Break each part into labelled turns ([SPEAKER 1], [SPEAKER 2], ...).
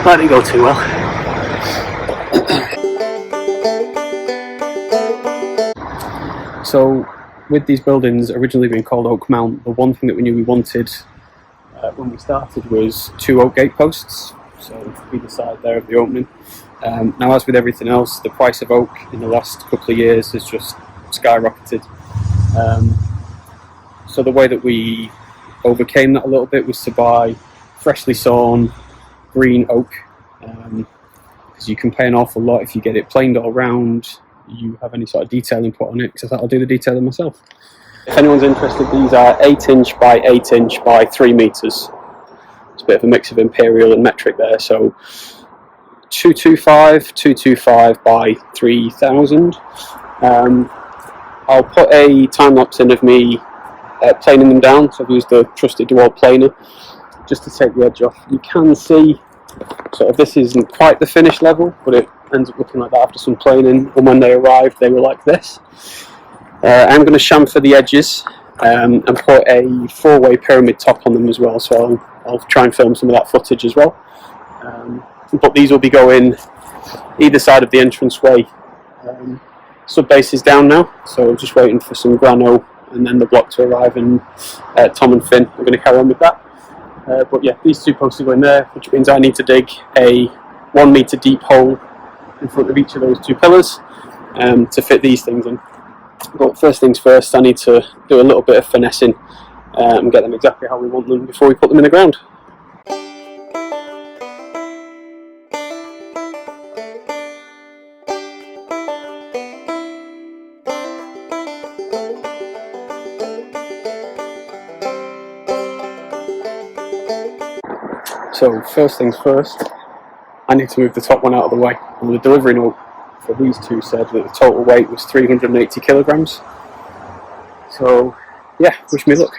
[SPEAKER 1] That didn't go too well. So with these buildings originally being called Oak Mount, the one thing that we knew we wanted when we started was 2 oak gateposts, so either side there of the opening. Now, as with everything else, the price of oak in the last couple of years has just skyrocketed. So the way that we overcame that a little bit was to buy freshly sawn green oak, because you can pay an awful lot if you get it planed all round, you have any sort of detailing put on it, because I'll do the detailing myself. If anyone's interested, these are 8" by 8" by 3 meters. It's a bit of a mix of imperial and metric there, so 225 by 3000. I'll put a time lapse in of me planing them down, so I've used the trusted DeWalt planer just to take the edge off. You can see sort of this isn't quite the finished level, but it ends up looking like that after some planing, and when they arrived they were like this. I'm going to chamfer the edges and put a 4-way pyramid top on them as well, so I'll try and film some of that footage as well. But these will be going either side of the entranceway. Sub base is down now, so I'm just waiting for some grano and then the block to arrive, and Tom and Finn are going to carry on with that. But yeah, these 2 posts are going there, which means I need to dig a 1 meter deep hole in front of each of those 2 pillars to fit these things in. But first things first, I need to do a little bit of finessing and get them exactly how we want them before we put them in the ground. So first things first, I need to move the top one out of the way. And the delivery note for these 2 said that the total weight was 380 kilograms. So yeah, wish me luck.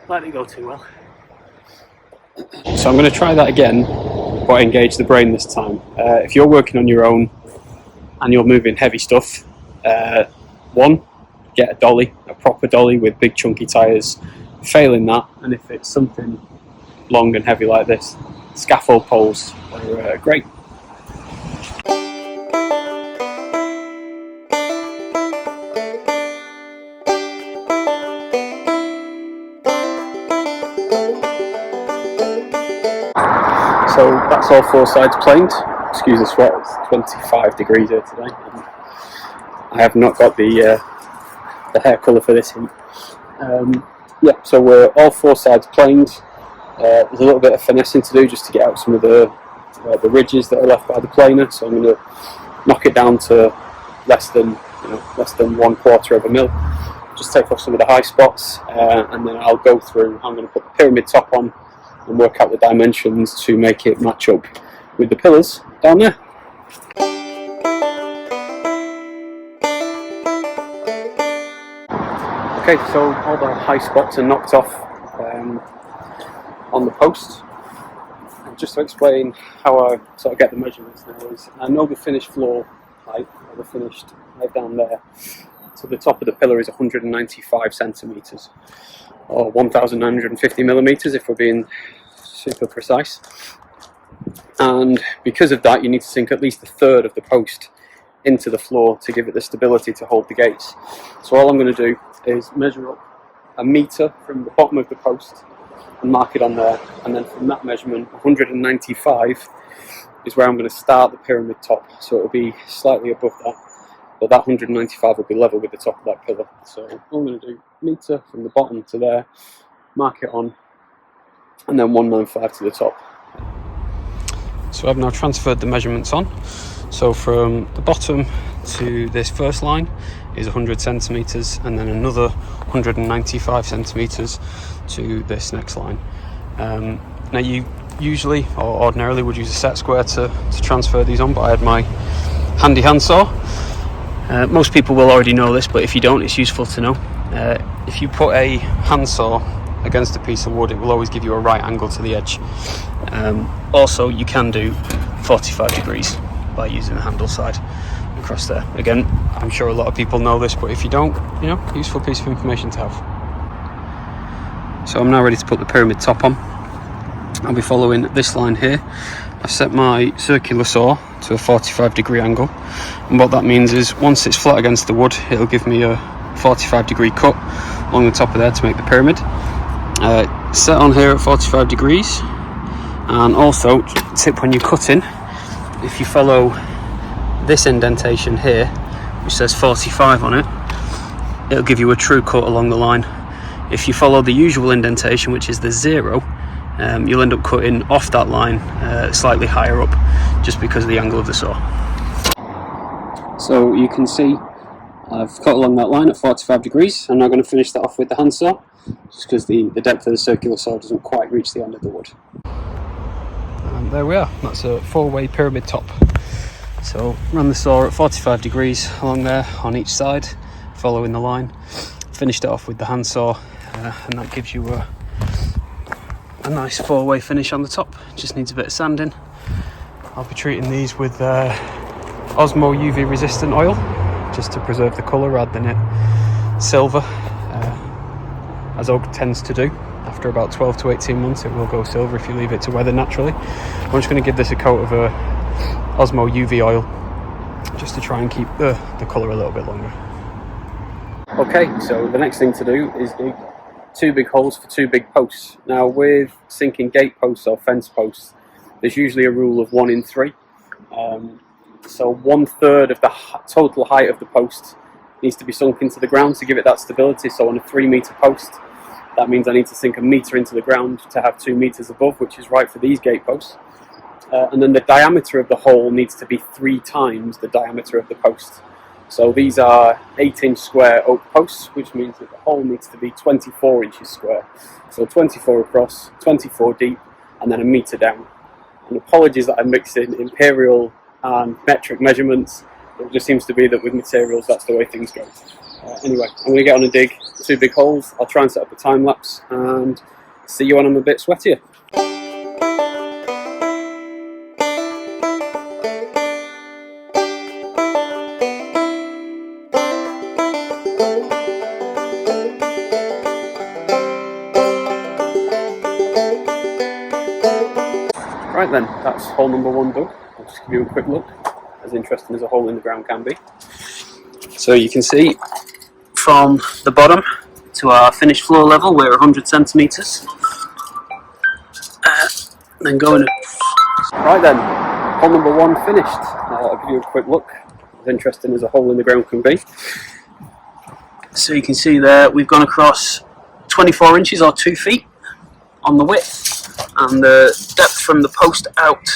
[SPEAKER 1] That didn't go too well. So I'm going to try that again, but engage the brain this time. If you're working on your own and you're moving heavy stuff, 1, get a dolly, a proper dolly with big chunky tyres. Failing that, and if it's something long and heavy like this, scaffold poles are great. So that's all 4 sides planed. Excuse the sweat, it's 25 degrees here today. I have not got the hair colour for this heat. Yeah, so we're all 4 sides planed. There's a little bit of finessing to do just to get out some of the ridges that are left by the planer. So I'm going to knock it down to less than 1/4 of a mil. Just take off some of the high spots, and then I'll go through. I'm going to put the pyramid top on and work out the dimensions to make it match up with the pillars down there. Okay, so all the high spots are knocked off on the post. And just to explain how I sort of get the measurements now is, I know the finished floor height, or the finished right down there, so the top of the pillar is 195 centimetres, or 1,950 millimetres if we're being super precise. And because of that, you need to sink at least 1/3 of the post into the floor to give it the stability to hold the gates. So all I'm going to do is measure up 1 metre from the bottom of the post and mark it on there, and then from that measurement 195 is where I'm going to start the pyramid top, so it'll be slightly above that, but that 195 will be level with the top of that pillar. So all I'm going to do, metre from the bottom to there, mark it on, and then 195 to the top. So I've now transferred the measurements on. So from the bottom to this first line is 100 centimetres, and then another 195 centimetres to this next line. Now you usually or ordinarily would use a set square to transfer these on, but I had my handy handsaw. Most people will already know this, but if you don't, it's useful to know. If you put a handsaw against a piece of wood, it will always give you a right angle to the edge. Also, you can do 45 degrees by using the handle side. I'm across there. Again, I'm sure a lot of people know this, but if you don't, you know, useful piece of information to have. So I'm now ready to put the pyramid top on. I'll be following this line here. I've set my circular saw to a 45-degree angle, and what that means is once it's flat against the wood, it'll give me a 45-degree cut along the top of there to make the pyramid. Set on here at 45 degrees, and also tip when you're cutting, if you follow this indentation here which says 45 on it, it'll give you a true cut along the line. If you follow the usual indentation, which is the 0, you'll end up cutting off that line slightly higher up, just because of the angle of the saw. So you can see I've cut along that line at 45 degrees. I'm now going to finish that off with the handsaw, just because the depth of the circular saw doesn't quite reach the end of the wood. And there we are, that's a 4-way pyramid top. So run the saw at 45 degrees along there on each side, following the line. Finished it off with the handsaw, and that gives you a nice 4-way finish on the top. Just needs a bit of sanding. I'll be treating these with Osmo UV resistant oil, just to preserve the colour rather than it silver, as oak tends to do. After about 12 to 18 months it will go silver if you leave it to weather naturally. I'm just going to give this a coat of Osmo UV oil, just to try and keep the colour a little bit longer. Okay, so the next thing to do is dig 2 big holes for 2 big posts. Now with sinking gate posts or fence posts, there's usually a rule of 1 in 3. So 1/3 of the total height of the post needs to be sunk into the ground to give it that stability. So on a 3-metre post, that means I need to sink 1 metre into the ground to have 2 metres above, which is right for these gate posts. And then the diameter of the hole needs to be 3 times the diameter of the post. So these are 8-inch square oak posts, which means that the hole needs to be 24 inches square. So 24 across, 24 deep, and then 1 metre down. And apologies that I'm mixing imperial and metric measurements. It just seems to be that with materials, that's the way things go. Anyway, I'm going to get on and dig 2 big holes. I'll try and set up a time lapse and see you when I'm a bit sweatier. Right then, that's hole number 1 dug. I'll just give you a quick look, as interesting as a hole in the ground can be. So you can see from the bottom to our finished floor level we're 100 centimetres. Then going right then, hole number 1 finished. I'll give you a quick look, as interesting as a hole in the ground can be. So you can see there we've gone across 24 inches or 2 feet on the width, and the depth from the post out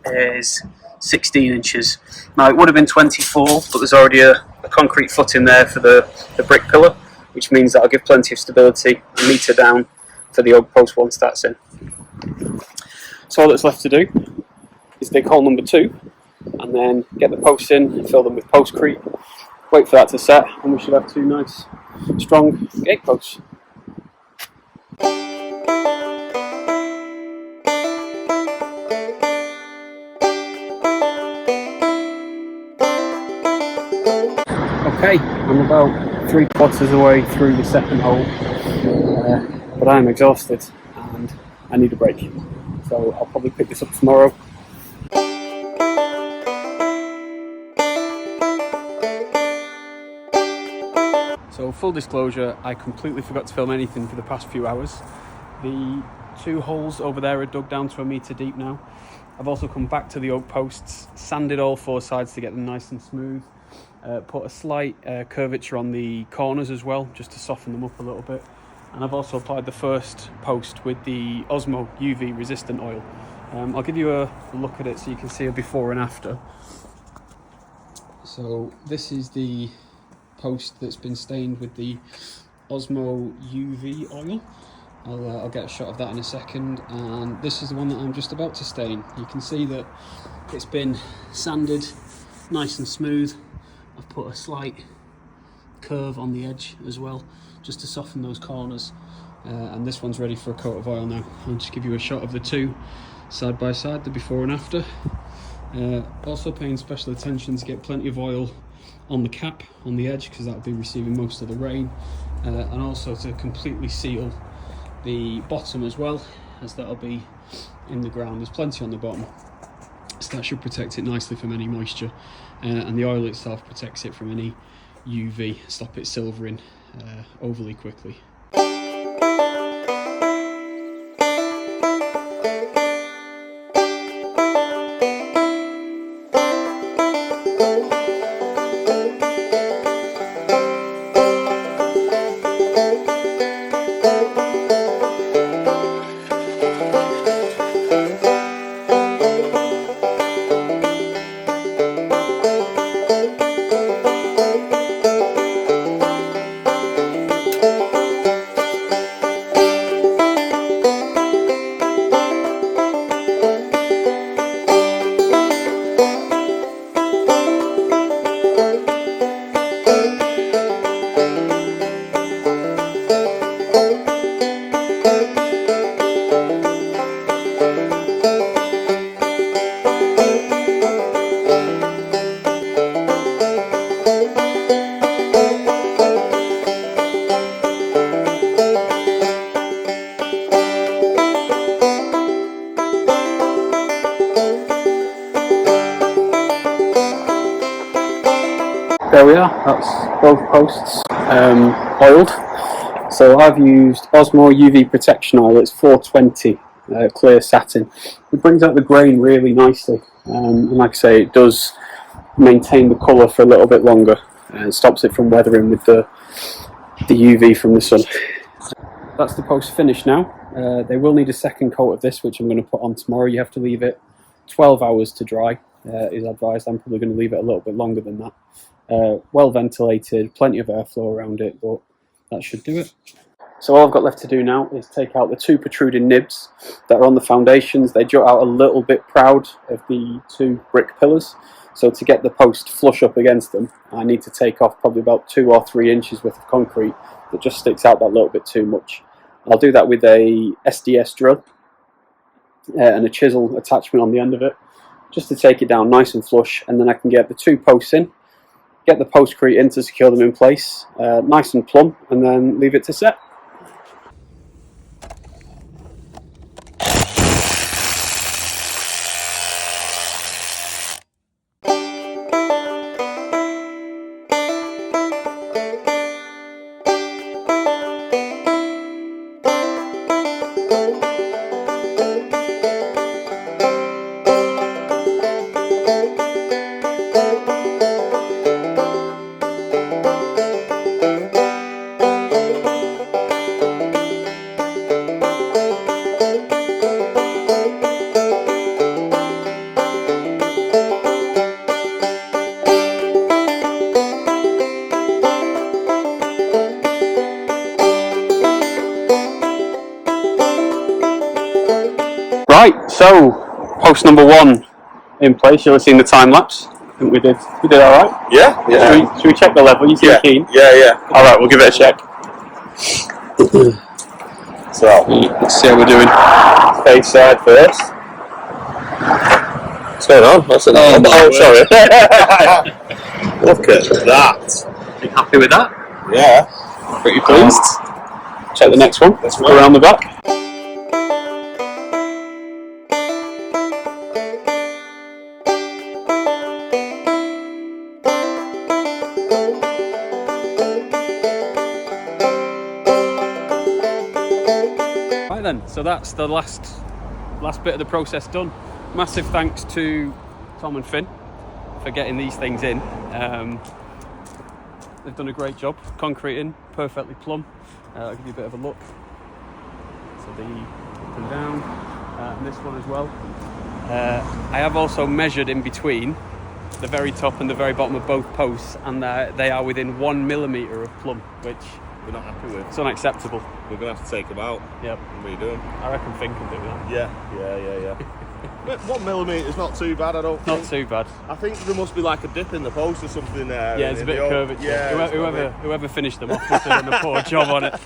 [SPEAKER 1] is 16 inches. Now it would have been 24, but there's already a concrete foot in there for the brick pillar, which means that I'll give plenty of stability, 1 metre down for the oak post once that's in. So all that's left to do is dig hole number 2, and then get the posts in and fill them with postcrete, wait for that to set, and we should have 2 nice strong gate posts. Okay, I'm about 3/4 of the way through the second hole, but I am exhausted and I need a break. So I'll probably pick this up tomorrow. So full disclosure, I completely forgot to film anything for the past few hours. The 2 holes over there are dug down to 1 metre deep now. I've also come back to the oak posts, sanded all 4 sides to get them nice and smooth. Put a slight curvature on the corners as well, just to soften them up a little bit. And I've also applied the first post with the Osmo UV resistant oil. I'll give you a look at it so you can see a before and after. So this is the post that's been stained with the Osmo UV oil. I'll get a shot of that in a second, and this is the one that I'm just about to stain. You can see that it's been sanded nice and smooth. I've put a slight curve on the edge as well, just to soften those corners, and this one's ready for a coat of oil now. I'll just give you a shot of the 2 side by side, the before and after, Also paying special attention to get plenty of oil on the cap, on the edge, because that'll be receiving most of the rain, and also to completely seal the bottom as well, as that'll be in the ground. There's plenty on the bottom, so that should protect it nicely from any moisture, and the oil itself protects it from any UV, stop it silvering overly quickly. There we are, that's both posts oiled. So I've used Osmo UV protection oil, it's 420 clear satin. It brings out the grain really nicely, and like I say, it does maintain the colour for a little bit longer and stops it from weathering with the UV from the sun. That's the post finished now. They will need a second coat of this, which I'm going to put on tomorrow. You have to leave it 12 hours to dry, is advised. I'm probably going to leave it a little bit longer than that. Well ventilated, plenty of airflow around it, but that should do it. So all I've got left to do now is take out the two protruding nibs that are on the foundations. They jut out a little bit proud of the two brick pillars. So to get the post flush up against them, I need to take off probably about 2 or 3 inches worth of concrete that just sticks out that little bit too much. I'll do that with a SDS drill and a chisel attachment on the end of it, just to take it down nice and flush, and then I can get the two posts in, get the postcrete in to secure them in place, nice and plumb, and then leave it to set. Right, so post number 1 in place. You'll have seen the time lapse. I think we did all right.
[SPEAKER 2] Yeah, yeah.
[SPEAKER 1] Should we check the level? You seem keen.
[SPEAKER 2] Yeah.
[SPEAKER 1] All right, we'll give it a check.
[SPEAKER 2] So
[SPEAKER 1] Let's see how we're doing.
[SPEAKER 2] face side first. What's going on? What's it?
[SPEAKER 1] Oh,
[SPEAKER 2] Sorry. Look at that.
[SPEAKER 1] Are you happy with that?
[SPEAKER 2] Yeah.
[SPEAKER 1] Pretty pleased. Check the next one.
[SPEAKER 2] That's
[SPEAKER 1] Around the back. Right then, so that's the last bit of the process done. Massive thanks to Tom and Finn for getting these things in. They've done a great job. Concreting, perfectly plumb. I'll give you a bit of a look. So the up and down, and this one as well. I have also measured in between the very top and the very bottom of both posts, and they are within 1 millimetre of plumb, which
[SPEAKER 2] We're not happy with.
[SPEAKER 1] it's unacceptable.
[SPEAKER 2] We're going to have to take them out.
[SPEAKER 1] Yep.
[SPEAKER 2] What are you doing?
[SPEAKER 1] I reckon Finn can do that.
[SPEAKER 2] Yeah. But 1 millimetre is not too bad, I don't think.
[SPEAKER 1] Not too bad.
[SPEAKER 2] I think there must be like a dip in the post or something there.
[SPEAKER 1] Yeah, it's a bit of curvature.
[SPEAKER 2] Yeah,
[SPEAKER 1] Whoever finished them off must have done a poor job on it.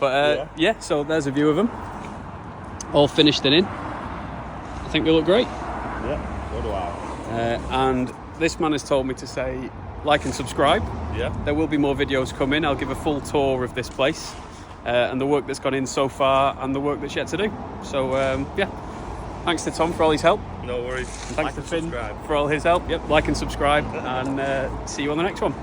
[SPEAKER 1] But yeah, so there's a view of them. All finished and in. I think they look great.
[SPEAKER 2] Yeah. So do I.
[SPEAKER 1] And this man has told me to say like and subscribe.
[SPEAKER 2] Yeah.
[SPEAKER 1] There will be more videos coming. I'll give a full tour of this place and the work that's gone in so far and the work that's yet to do. So yeah, thanks to Tom for all his help.
[SPEAKER 2] No worries.
[SPEAKER 1] And thanks to Finn for all his help. Yep, like and subscribe, and see you on the next one.